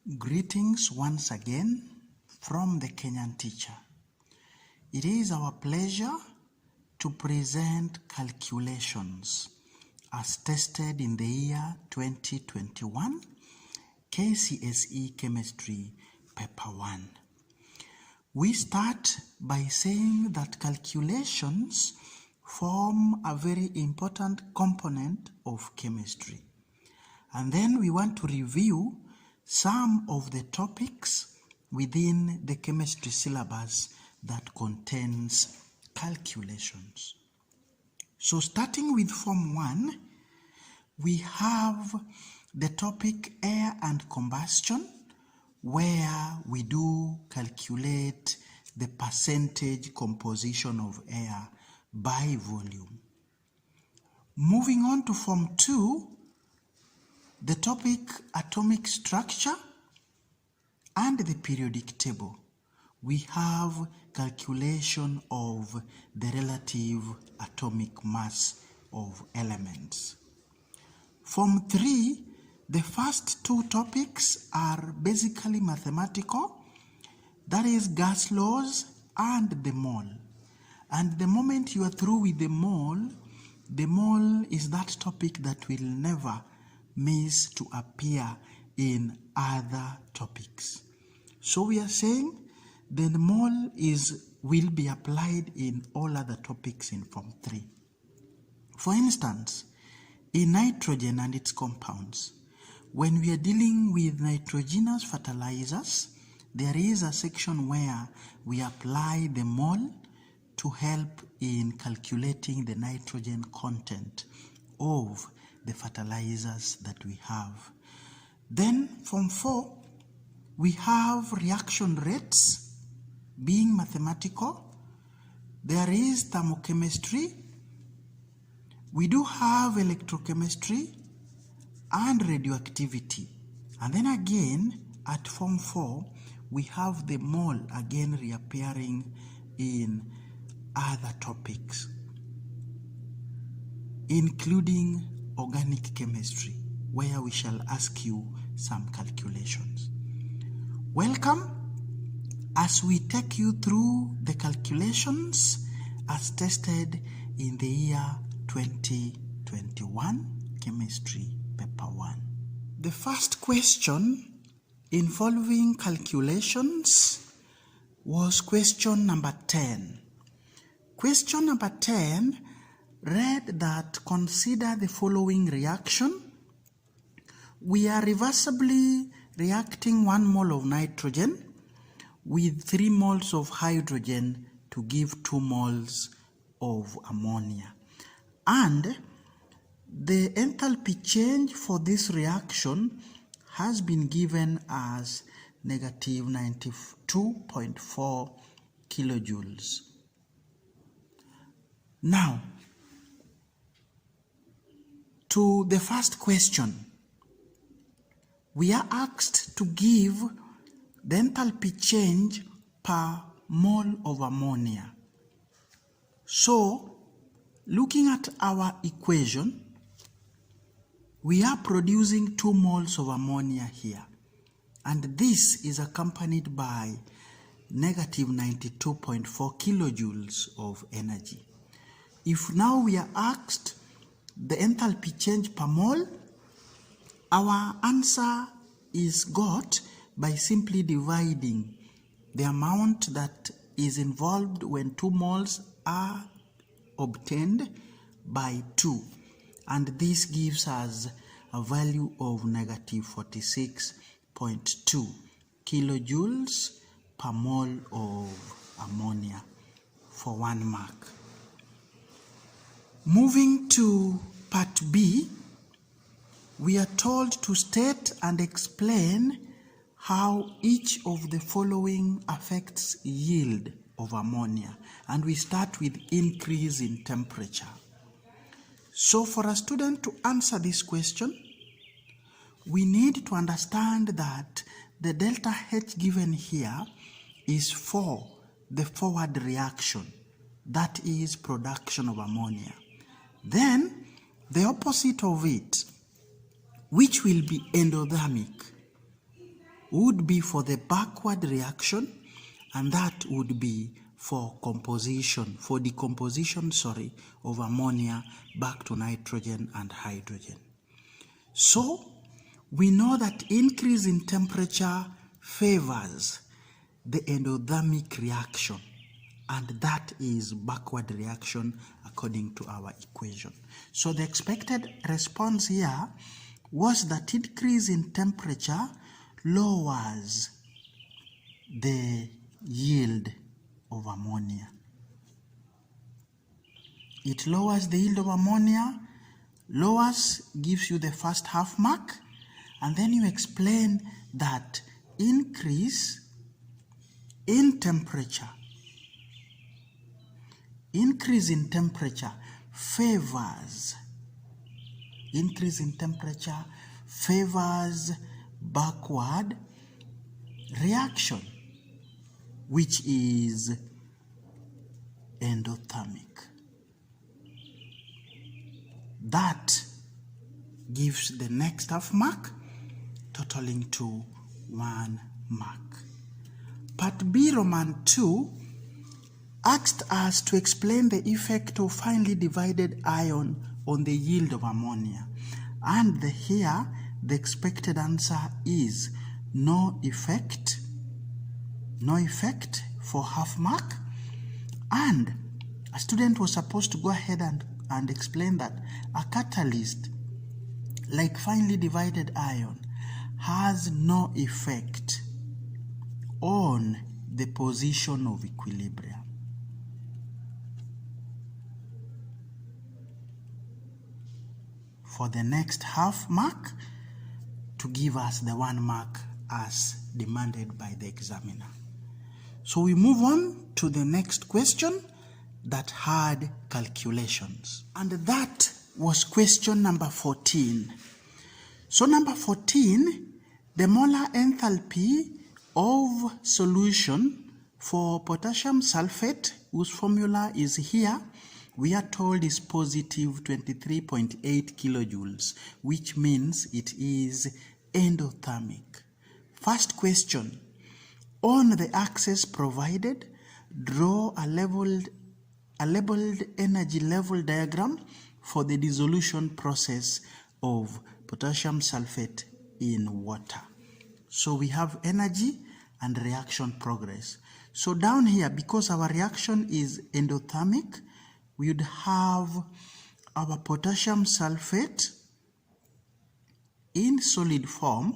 Greetings once again from the Kenyan teacher. It is our pleasure to present calculations as tested in the year 2021 KCSE Chemistry Paper 1. We start by saying that calculations form a very important component of chemistry. And then we want to review some of the topics within the chemistry syllabus that contains calculations. So starting with Form 1, we have the topic air and combustion, where we do calculate the percentage composition of air by volume. Moving on to Form 2, the topic atomic structure and the periodic table. We have calculation of the relative atomic mass of elements. Form 3, the first two topics are basically mathematical, that is gas laws and the mole. And the moment you are through with the mole is that topic that will never miss to appear in other topics. So we are saying the mole will be applied in all other topics in Form 3. For instance, in nitrogen and its compounds, when we are dealing with nitrogenous fertilizers, there is a section where we apply the mole to help in calculating the nitrogen content of the fertilizers that we have. Then Form 4, we have reaction rates being mathematical. There is thermochemistry. We do have electrochemistry and radioactivity. And then again at Form 4, we have the mole again reappearing in other topics, including organic chemistry, where we shall ask you some calculations. Welcome as we take you through the calculations as tested in the year 2021 Chemistry Paper 1. The first question involving calculations was question number 10. Question number 10 read that consider the following reaction. We are reversibly reacting 1 mole of nitrogen with 3 moles of hydrogen to give 2 moles of ammonia. And the enthalpy change for this reaction has been given as negative 92.4 kilojoules. Now, to the first question, we are asked to give the enthalpy change per mole of ammonia. So, looking at our equation, we are producing 2 moles of ammonia here. And this is accompanied by negative 92.4 kilojoules of energy. If now we are asked the enthalpy change per mole, our answer is got by simply dividing the amount that is involved when 2 moles are obtained by 2. And this gives us a value of negative 46.2 kilojoules per mole of ammonia for 1 mark. Moving to part B, we are told to state and explain how each of the following affects yield of ammonia. And we start with increase in temperature. So for a student to answer this question, we need to understand that the delta H given here is for the forward reaction, that is production of ammonia. Then the opposite of it, which will be endothermic, would be for the backward reaction, and that would be for decomposition of ammonia back to nitrogen and hydrogen. So we know that increase in temperature favors the endothermic reaction, and that is backward reaction according to our equation. So the expected response here was that increase in temperature lowers the yield of ammonia. It lowers the yield of ammonia, gives you the first half mark, and then you explain that increase in temperature favors backward reaction, which is endothermic. That gives the next half mark, totaling to 1 mark. Part B, Roman 2, asked us to explain the effect of finely divided ion on the yield of ammonia. And here, the expected answer is no effect for half mark. And a student was supposed to go ahead and explain that a catalyst, like finely divided ion, has no effect on the position of equilibrium. For the next half mark, to give us the 1 mark as demanded by the examiner. So we move on to the next question that had calculations. And that was question number 14. So number 14, the molar enthalpy of solution for potassium sulfate, whose formula is here, we are told is positive 23.8 kilojoules, which means it is endothermic. First question, on the axis provided, draw a labeled energy level diagram for the dissolution process of potassium sulfate in water. So we have energy and reaction progress. So down here, because our reaction is endothermic, we would have our potassium sulfate in solid form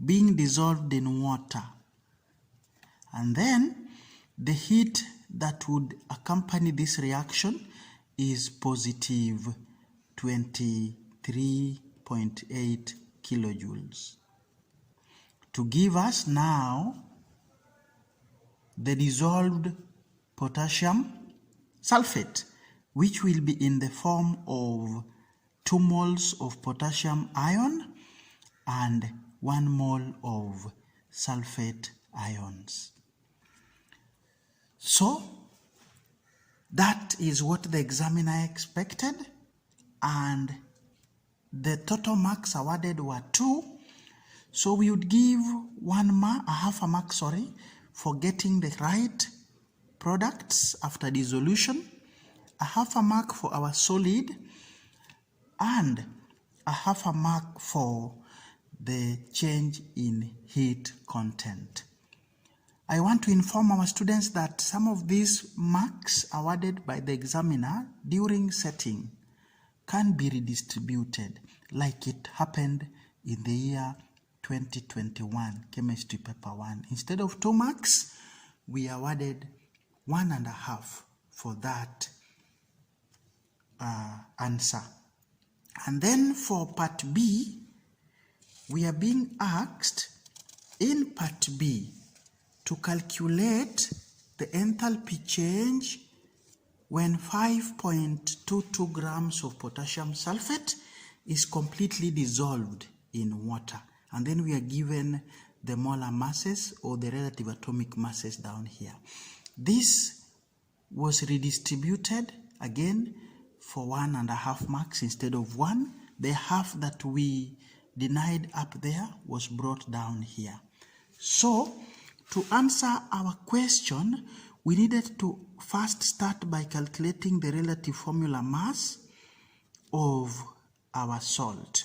being dissolved in water. And then the heat that would accompany this reaction is positive 23.8 kilojoules. To give us now the dissolved potassium sulfate, which will be in the form of 2 moles of potassium ion and 1 mole of sulfate ions. So that is what the examiner expected, and the total marks awarded were 2. So we would give half a mark for getting the right products after dissolution, a half a mark for our solid, and a half a mark for the change in heat content. I want to inform our students that some of these marks awarded by the examiner during setting can be redistributed, like it happened in the year 2021, Chemistry Paper 1. Instead of 2 marks, we awarded 1.5 for that answer. And then for part B, we are being asked in part B to calculate the enthalpy change when 5.22 grams of potassium sulfate is completely dissolved in water. And then we are given the molar masses or the relative atomic masses down here. This was redistributed again for 1.5 marks instead of 1. The half that we denied up there was brought down here. So, to answer our question, we needed to first start by calculating the relative formula mass of our salt,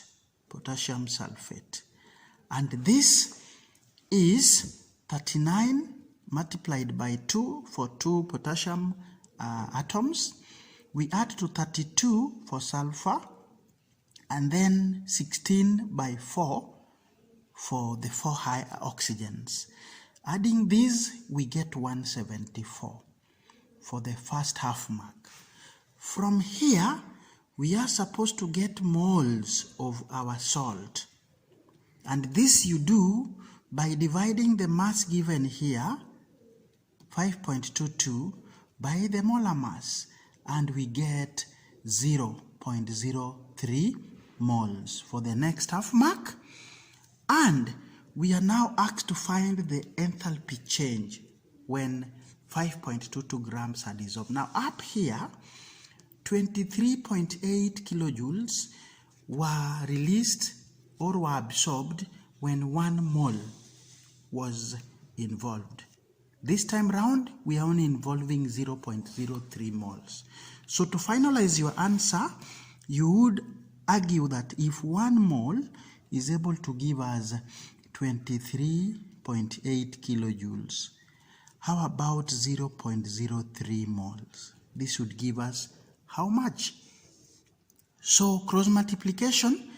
potassium sulfate. And this is 39 multiplied by 2 for 2 potassium atoms. We add to 32 for sulfur, and then 16 by 4 for the 4 high oxygens. Adding these, we get 174 for the first half mark. From here, we are supposed to get moles of our salt. And this you do by dividing the mass given here, 5.22, by the molar mass, and we get 0.03 moles for the next half mark. And we are now asked to find the enthalpy change when 5.22 grams are dissolved. Now up here, 23.8 kilojoules were released or were absorbed when 1 mole was involved. This time round, we are only involving 0.03 moles. So to finalize your answer, you would argue that if 1 mole is able to give us 23.8 kilojoules, how about 0.03 moles? This would give us how much? So cross multiplication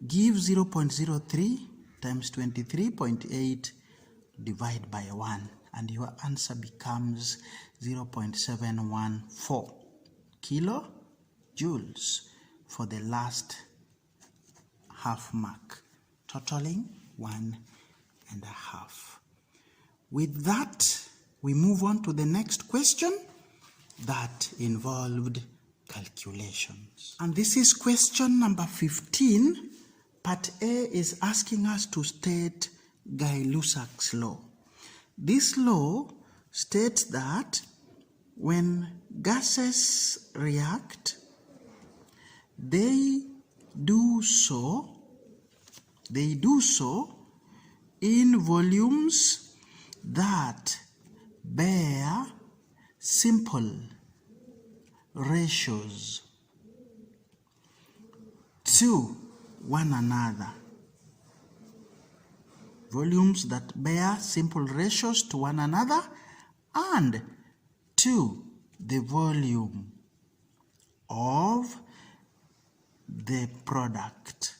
gives 0.03 times 23.8 divided by 1, and your answer becomes 0.714 kilojoules for the last half mark, totaling 1.5. With that, we move on to the next question that involved calculations. And this is question number 15. Part A is asking us to state Gay-Lussac's law. This law states that when gases react, they do so in volumes that bear simple ratios to one another. Volumes that bear simple ratios to one another and to the volume of the product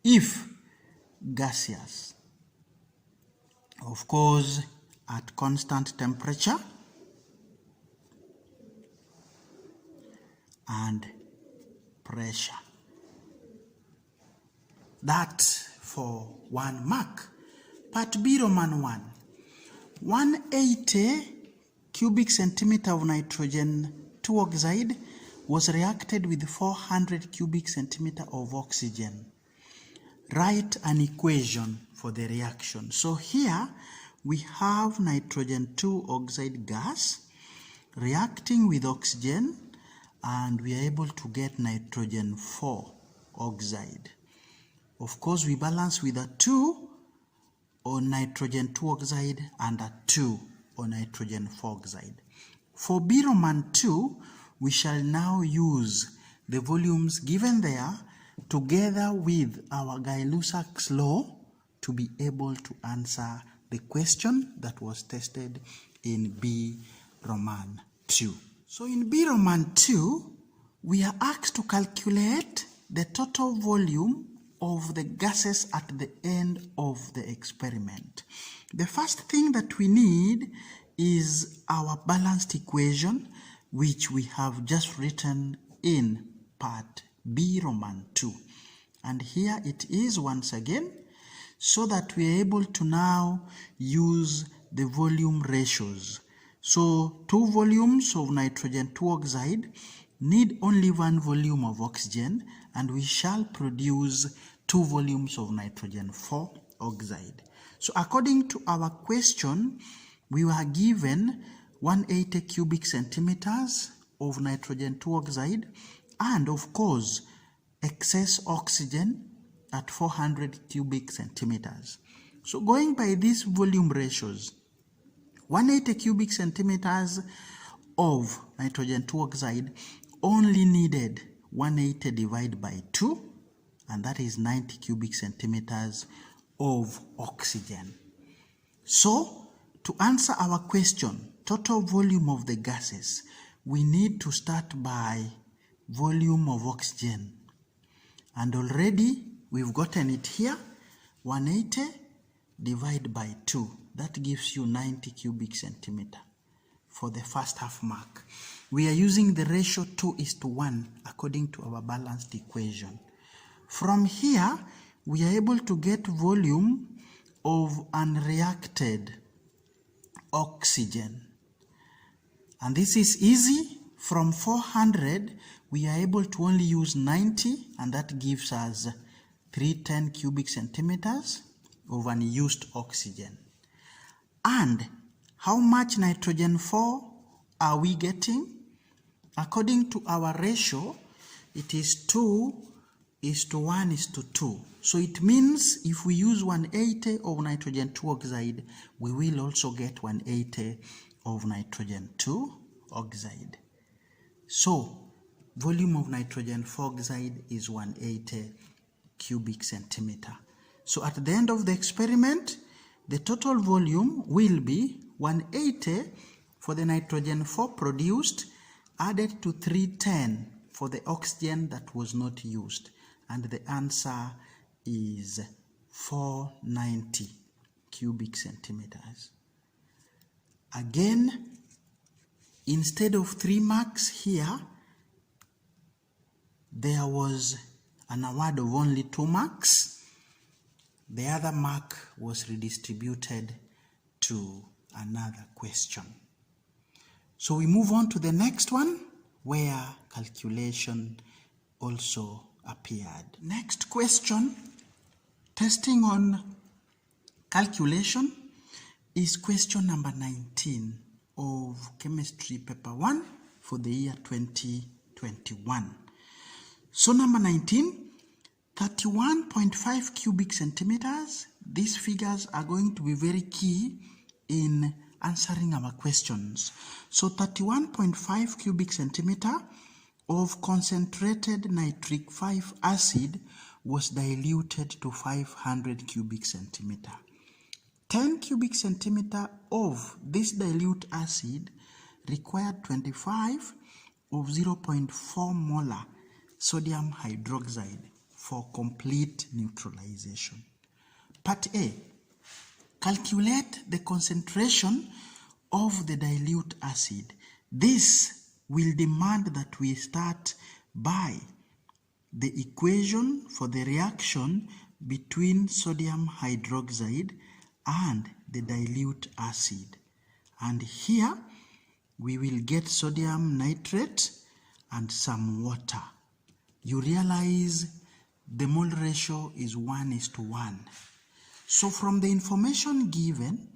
if gaseous, of course at constant temperature and pressure. That for 1 mark. Part B, Roman 1. 180 cubic centimeter of nitrogen 2 oxide was reacted with 400 cubic centimeter of oxygen. Write an equation for the reaction. So here we have nitrogen 2 oxide gas reacting with oxygen, and we are able to get nitrogen 4 oxide. Of course, we balance with a 2 on nitrogen 2 oxide and a 2 on nitrogen 4 oxide. For B Roman 2, we shall now use the volumes given there together with our Gay-Lussac's law to be able to answer the question that was tested in B Roman 2. So in B Roman 2, we are asked to calculate the total volume of the gases at the end of the experiment. The first thing that we need is our balanced equation, which we have just written in part B Roman 2. And here it is once again, so that we are able to now use the volume ratios. So 2 volumes of nitrogen 2 oxide need only 1 volume of oxygen, and we shall produce 2 volumes of nitrogen 4 oxide. So according to our question, we were given 180 cubic centimeters of nitrogen 2 oxide and of course excess oxygen at 400 cubic centimeters. So going by these volume ratios, 180 cubic centimeters of nitrogen 2 oxide only needed 180 divided by 2, and that is 90 cubic centimeters of oxygen. So, to answer our question, total volume of the gases, we need to start by volume of oxygen. And already we've gotten it here, 180 divided by 2. That gives you 90 cubic centimeter for the first half mark. We are using the ratio 2:1 according to our balanced equation. From here, we are able to get volume of unreacted oxygen. And this is easy. From 400, we are able to only use 90, and that gives us 310 cubic centimeters of unused oxygen. And how much nitrogen 4 are we getting? According to our ratio, it is 2:1:2. So it means if we use 180 of nitrogen 2 oxide, we will also get 180 of nitrogen 2 oxide. So volume of nitrogen 4 oxide is 180 cubic centimeter. So at the end of the experiment, the total volume will be 180 for the nitrogen 4 produced, added to 310 for the oxygen that was not used. And the answer is 490 cubic centimeters. Again, instead of 3 marks here, there was an award of only 2 marks. The other mark was redistributed to another question. So we move on to the next one, where calculation also appeared. Next question, testing on calculation, is question number 19 of chemistry paper 1 for the year 2021. So number 19, 31.5 cubic centimeters. These figures are going to be very key in answering our questions. So 31.5 cubic centimeter of concentrated nitric 5 acid was diluted to 500 cubic centimeter. 10 cubic centimeter of this dilute acid required 25 of 0.4 molar sodium hydroxide for complete neutralization. Part A, calculate the concentration of the dilute acid. This will demand that we start by the equation for the reaction between sodium hydroxide and the dilute acid. And here we will get sodium nitrate and some water. You realize the mole ratio is 1:1. So from the information given,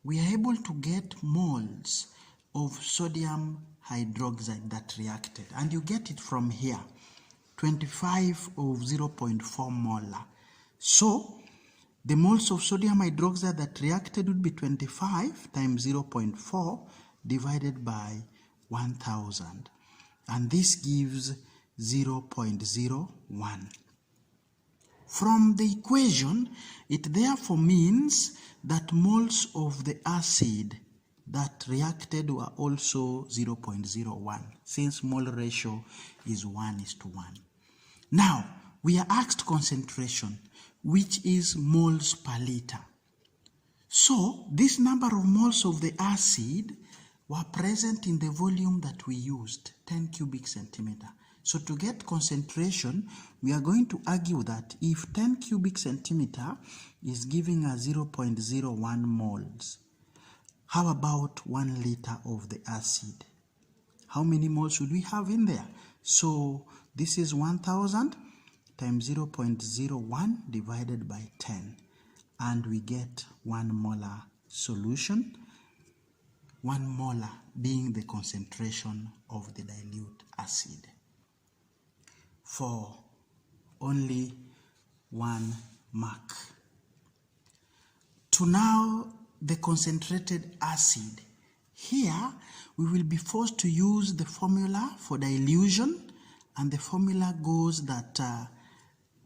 we are able to get moles of sodium hydroxide that reacted. And you get it from here, 25 of 0.4 molar. So the moles of sodium hydroxide that reacted would be 25 times 0.4 divided by 1000. And this gives 0.01. From the equation, it therefore means that moles of the acid that reacted were also 0.01, since mole ratio is 1:1. Now, we are asked concentration, which is moles per liter. So, this number of moles of the acid were present in the volume that we used, 10 cubic centimeter. So to get concentration, we are going to argue that if 10 cubic centimeter is giving us 0.01 moles, how about 1 liter of the acid? How many moles should we have in there? So this is 1000 times 0.01 divided by 10. And we get 1 molar solution, 1 molar being the concentration of the dilute acid, for only 1 mark. to now the concentrated acid. Here we will be forced to use the formula for dilution, and the formula goes that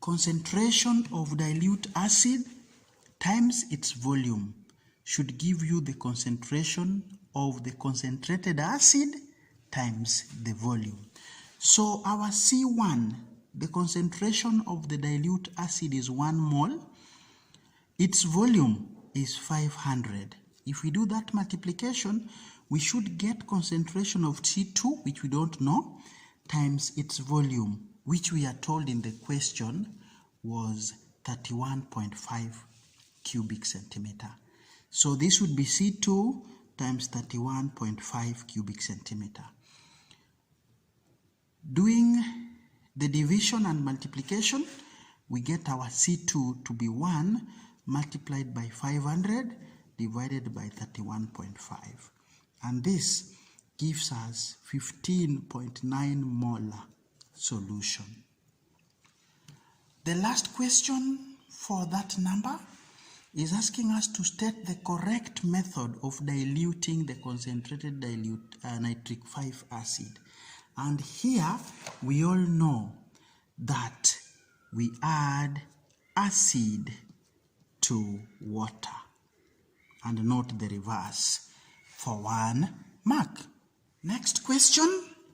concentration of dilute acid times its volume should give you the concentration of the concentrated acid times the volume. So our C1, the concentration of the dilute acid is 1 mole. Its volume is 500. If we do that multiplication, we should get concentration of C2, which we don't know, times its volume, which we are told in the question was 31.5 cubic centimeter. So this would be C2 times 31.5 cubic centimeter. Doing the division and multiplication, we get our C2 to be 1 multiplied by 500 divided by 31.5. And this gives us 15.9 molar solution. The last question for that number is asking us to state the correct method of diluting the concentrated nitric 5 acid. And here we all know that we add acid to water and not the reverse for 1 mark. Next question,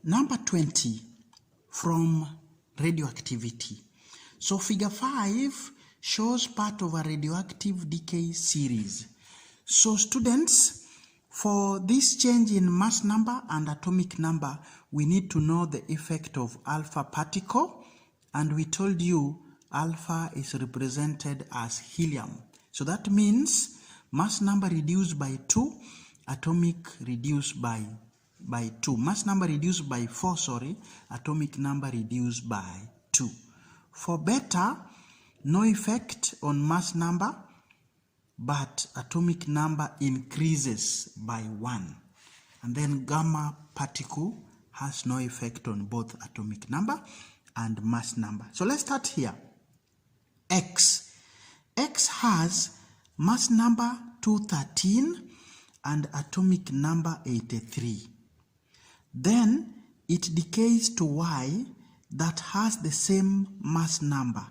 number 20 from radioactivity. So figure 5 shows part of a radioactive decay series. So students, for this change in mass number and atomic number, we need to know the effect of alpha particle, and we told you alpha is represented as helium. So that means mass number reduced by 2, atomic reduced by 2. Mass number reduced by 4, atomic number reduced by 2. For beta, no effect on mass number, but atomic number increases by 1. And then gamma particle has no effect on both atomic number and mass number. So let's start here. X. X has mass number 213 and atomic number 83. Then it decays to Y that has the same mass number,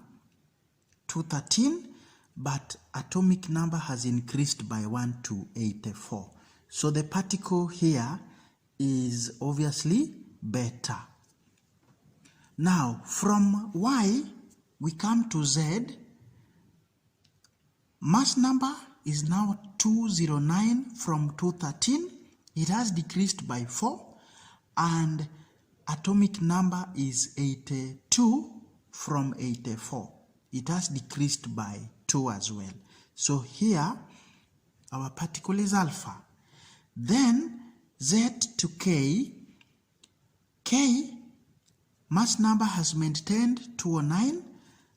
213, but atomic number has increased by 1 to 84. So the particle here is obviously beta. Now from Y we come to Z. Mass number is now 209 from 213. It has decreased by 4, and atomic number is 82 from 84. It has decreased by 2 as well. So here our particle is alpha. Then Z to K. K, mass number has maintained 209,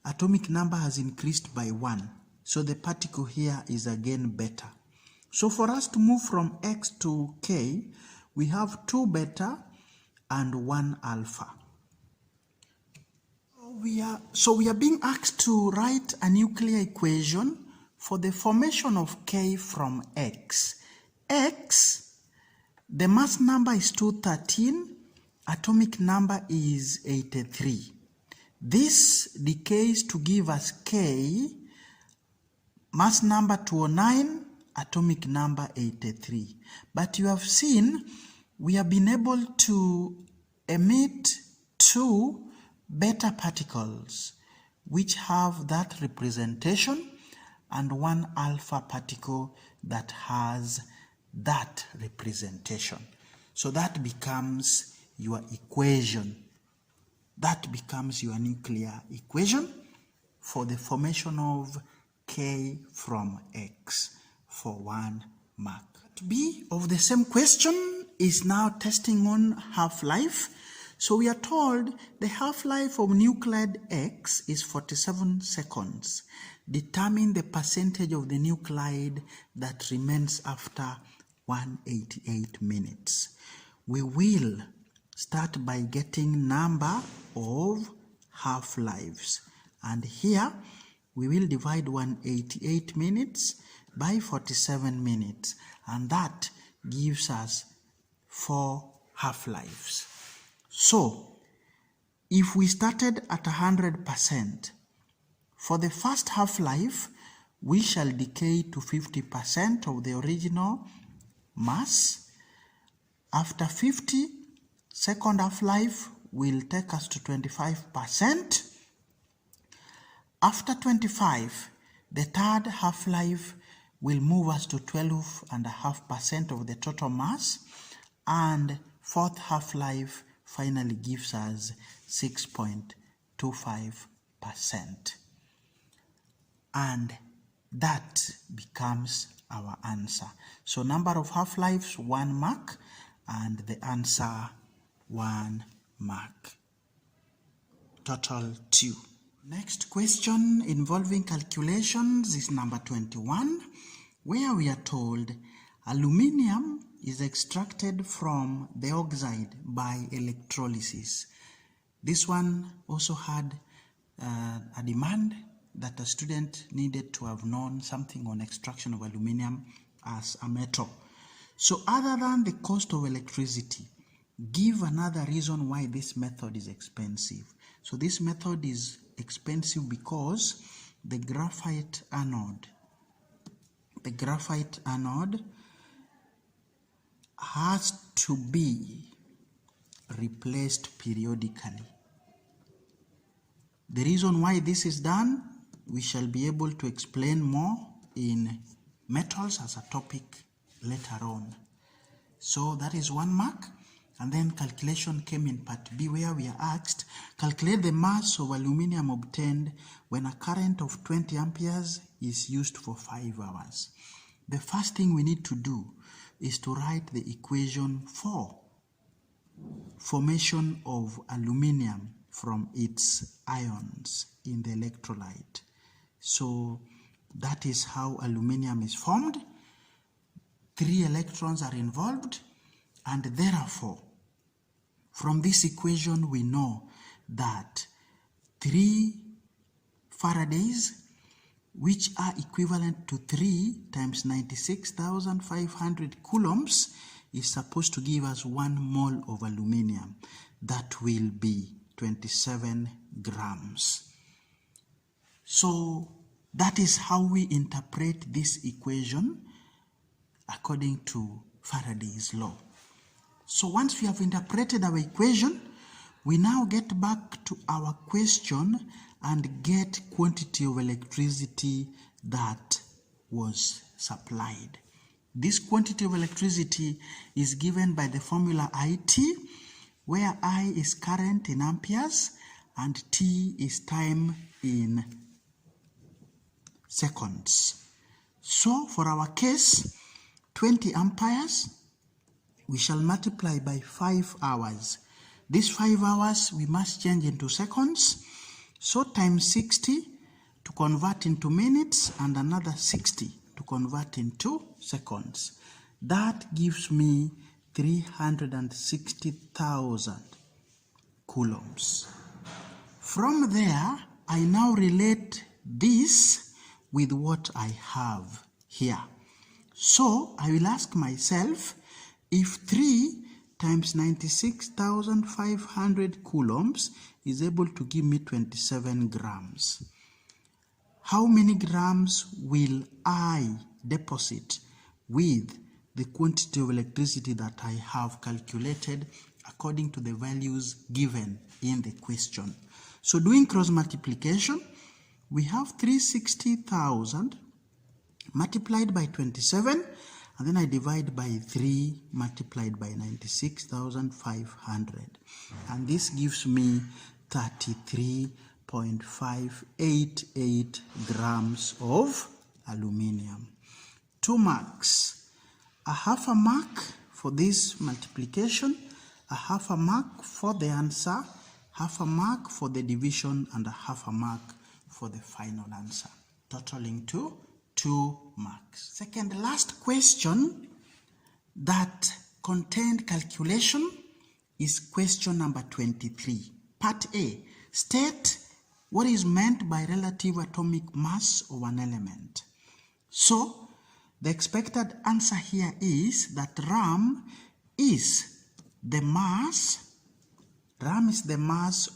atomic number has increased by 1. So the particle here is again beta. So for us to move from X to K, we have 2 beta and 1 alpha. So we are being asked to write a nuclear equation for the formation of K from X. X, the mass number is 213, atomic number is 83. This decays to give us K, mass number 209, atomic number 83. But you have seen we have been able to emit 2 beta particles which have that representation and 1 alpha particle that has that representation. So that becomes your equation. That becomes your nuclear equation for the formation of K from X for 1 mark. B of the same question is now testing on half-life. So we are told the half-life of nuclide X is 47 seconds. Determine the percentage of the nuclide that remains after 188 minutes. We will start by getting number of half-lives. And here we will divide 188 minutes by 47 minutes, and that gives us 4 half-lives. So, if we started at 100%, for the first half-life, we shall decay to 50% of the original mass. After 50, second half-life will take us to 25%. After 25, the third half-life will move us to 12.5% of the total mass, and fourth half-life finally gives us 6.25%. And that becomes our answer. So number of half-lives 1 Mach, and the answer 1 Mach. Total 2. Next question involving calculations is number 21, where we are told aluminium is extracted from the oxide by electrolysis. This one also had a demand that a student needed to have known something on extraction of aluminium as a metal. So other than the cost of electricity, give another reason why this method is expensive. So this method is expensive because the graphite anode has to be replaced periodically. The reason why this is done, we shall be able to explain more in metals as a topic later on. So that is 1 Mach. And then calculation came in part B, where we are asked, calculate the mass of aluminium obtained when a current of 20 amperes is used for 5 hours. The first thing we need to do is to write the equation for formation of aluminium from its ions in the electrolyte. So that is how aluminium is formed. 3 electrons are involved, and therefore from this equation we know that 3 Faradays, which are equivalent to 3 times 96,500 coulombs, is supposed to give us 1 mole of aluminium. That will be 27 grams. So that is how we interpret this equation according to Faraday's law. So once we have interpreted our equation, we now get back to our question and get quantity of electricity that was supplied. This quantity of electricity is given by the formula IT, where I is current in amperes and T is time in seconds. So for our case, 20 amperes, we shall multiply by 5 hours. These 5 hours we must change into seconds. So times 60 to convert into minutes, and another 60 to convert into seconds. That gives me 360,000 coulombs. From there, I now relate this with what I have here. So I will ask myself, if 3 times 96,500 coulombs is able to give me 27 grams, how many grams will I deposit with the quantity of electricity that I have calculated according to the values given in the question? So doing cross multiplication, we have 360,000 multiplied by 27, and then I divide by 3 multiplied by 96,500, and this gives me 33.588 grams of aluminium. 2 marks, a half a mark for this multiplication, a half a mark for the answer, half a mark for the division, and a half a mark for the final answer, totaling to 2 marks. Second last question that contained calculation is question number 23. Part A, state what is meant by relative atomic mass of an element. So The expected answer here is that RAM is the mass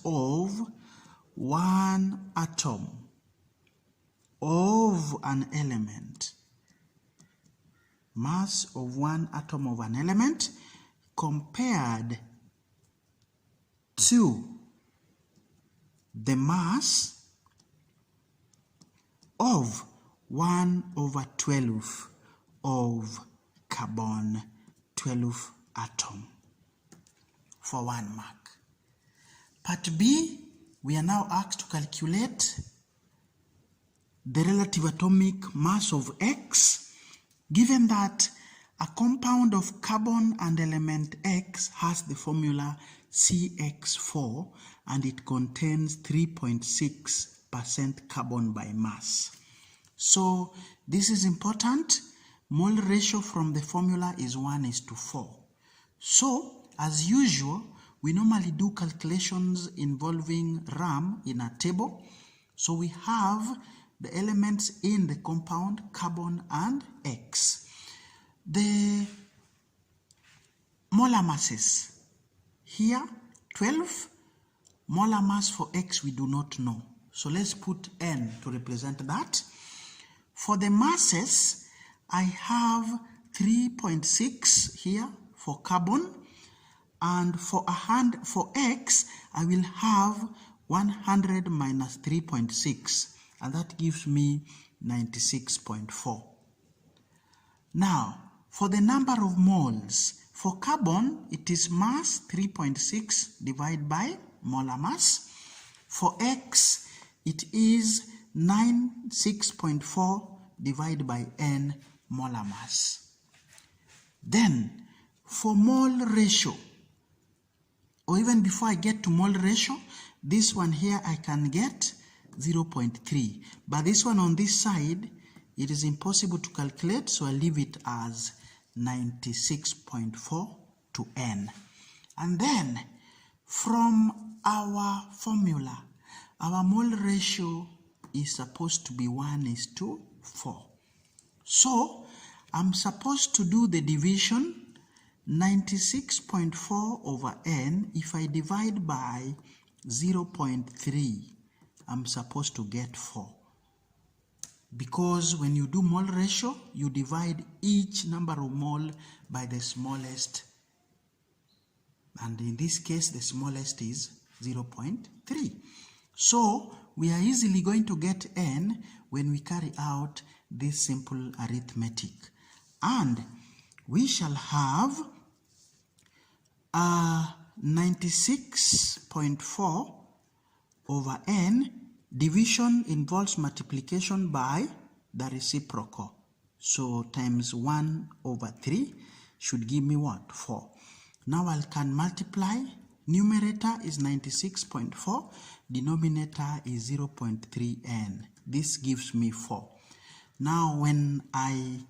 of one atom of an element. Mass of one atom of an element compared to the mass of 1/12 of carbon 12 atom for 1 mark. Part B, we are now asked to calculate the relative atomic mass of X, given that a compound of carbon and element X has the formula CX4 and it contains 3.6% carbon by mass. So this is important. Mole ratio from the formula is 1:4. So as usual, we normally do calculations involving RAM in a table. So we have the elements in the compound, carbon and X. The molar masses here, 12. Molar mass for X we do not know. So let's put N to represent that. For the masses, I have 3.6 here for carbon, and for X, I will have 100 minus 3.6, and that gives me 96.4. Now, for the number of moles, for carbon, it is mass 3.6 divided by molar mass. For X, it is 96.4 divided by N molar mass. Then, for mole ratio, or even before I get to mole ratio, this one here I can get 0.3. But this one on this side, it is impossible to calculate, so I leave it as 96.4 to N. And then, from our formula, our mole ratio is supposed to be 1:4. So, I'm supposed to do the division 96.4 over N. If I divide by 0.3, I'm supposed to get 4. Because when you do mole ratio, you divide each number of mole by the smallest. And in this case, the smallest is 0.3. So, we are easily going to get N when we carry out this simple arithmetic. And we shall have 96.4 over N. Division involves multiplication by the reciprocal. So times 1/3 should give me what? 4. Now I can multiply. Numerator is 96.4. Denominator is 0.3 N. This gives me 4. Now when I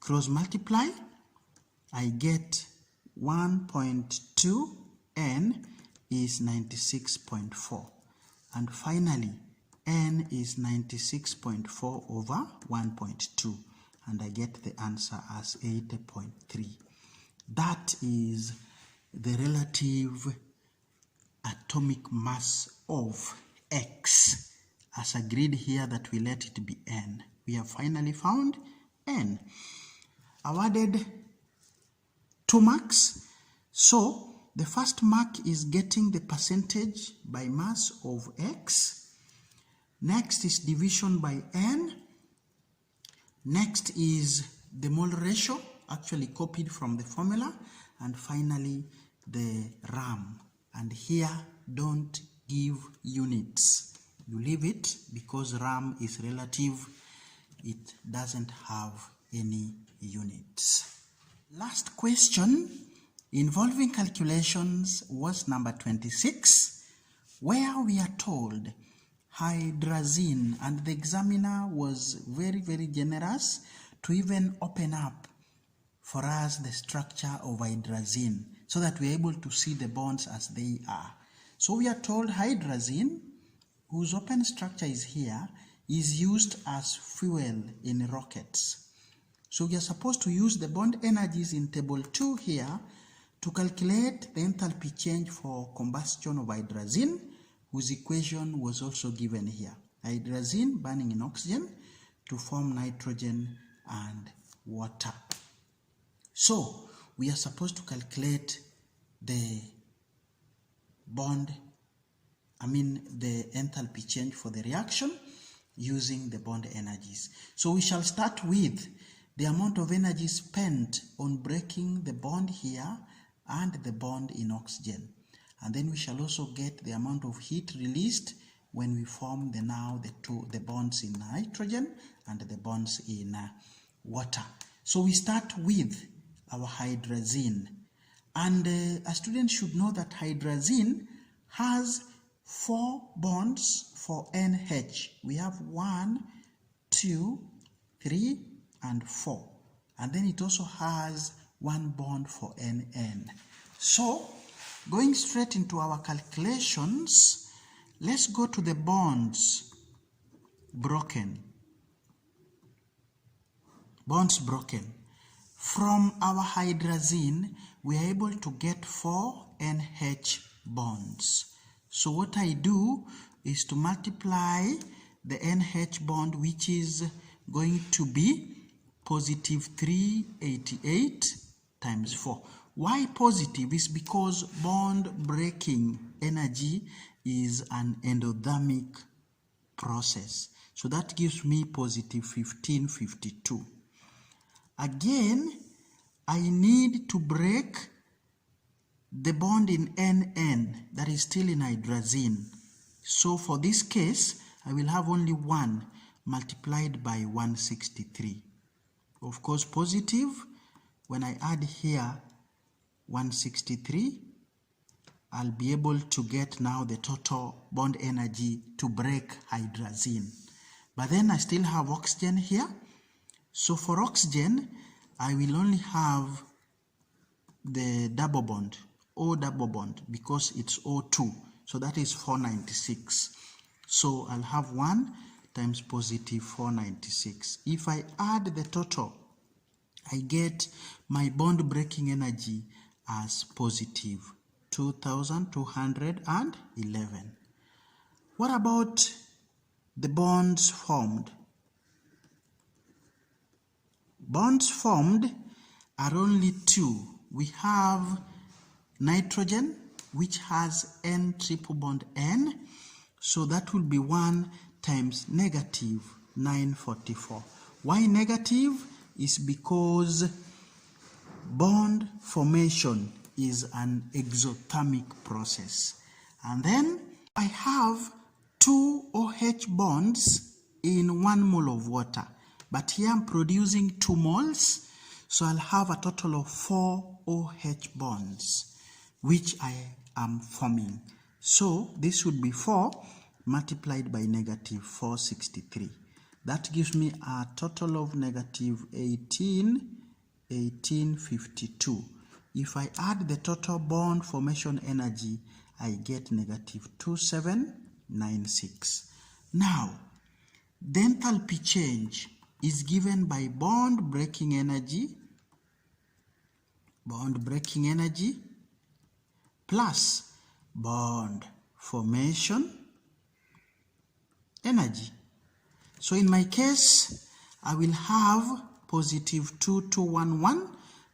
cross multiply, I get 1.2 N is 96.4. And finally, N is 96.4 over 1.2. And I get the answer as 80.3. That is the relative atomic mass of X, as agreed here that we let it be N. We have finally found N. Awarded 2 marks. So, the first mark is getting the percentage by mass of X. Next is division by N. Next is the mole ratio, actually copied from the formula. And finally, the RAM. And here, don't give units. You leave it because RAM is relative. It doesn't have any units. Last question involving calculations was number 26, where we are told hydrazine, and the examiner was very, very generous to even open up for us the structure of hydrazine so that we're able to see the bonds as they are. So we are told hydrazine, whose open structure is here, is used as fuel in rockets. So we are supposed to use the bond energies in table 2 here to calculate the enthalpy change for combustion of hydrazine, whose equation was also given here. Hydrazine burning in oxygen to form nitrogen and water. So we are supposed to calculate the the enthalpy change for the reaction using the bond energies. So we shall start with the amount of energy spent on breaking the bond here and the bond in oxygen. And then we shall also get the amount of heat released when we form the bonds in nitrogen and the bonds in water. So we start with our hydrazine. And a student should know that hydrazine has 4 bonds for NH. We have 1, 2, 3, and 4. And then it also has 1 bond for NN. So, going straight into our calculations, let's go to the bonds broken. Bonds broken. From our hydrazine, we are able to get 4 NH bonds. So what I do is to multiply the NH bond, which is going to be positive 388 times 4. Why positive? Is because bond breaking energy is an endothermic process. So that gives me positive 1552. Again, I need to break the bond in NN that is still in hydrazine. So for this case, I will have only 1 multiplied by 163. Of course, positive, when I add here 163, I'll be able to get now the total bond energy to break hydrazine. But then I still have oxygen here. So for oxygen, I will only have the double bond, O double bond, because it's O2. So that is 496. So I'll have 1 times positive 496. If I add the total, I get my bond breaking energy as positive 2211. What about the bonds formed? Bonds formed are only 2. We have nitrogen, which has N triple bond N, so that will be 1 times negative 944. Why negative? Is because bond formation is an exothermic process. And then I have 2 OH bonds in 1 mole of water. But here I'm producing 2 moles, so I'll have a total of 4 OH bonds, which I am forming. So this would be 4 multiplied by negative 463. That gives me a total of negative 1852. If I add the total bond formation energy, I get negative 2796. Now, the enthalpy change is given by bond breaking energy plus bond formation energy. So in my case, I will have positive 2211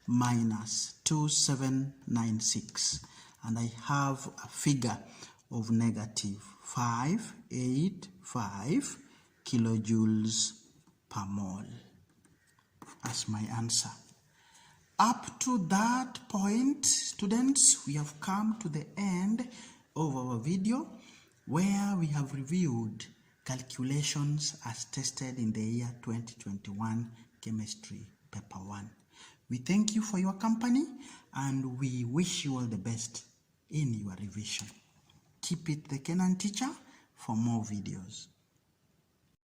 minus 2796, and I have a figure of negative 585 kilojoules per mole as my answer. Up to that point, students, we have come to the end of our video where we have reviewed calculations as tested in the year 2021 chemistry paper 1. We thank you for your company and we wish you all the best in your revision. Keep it the Kenan teacher for more videos.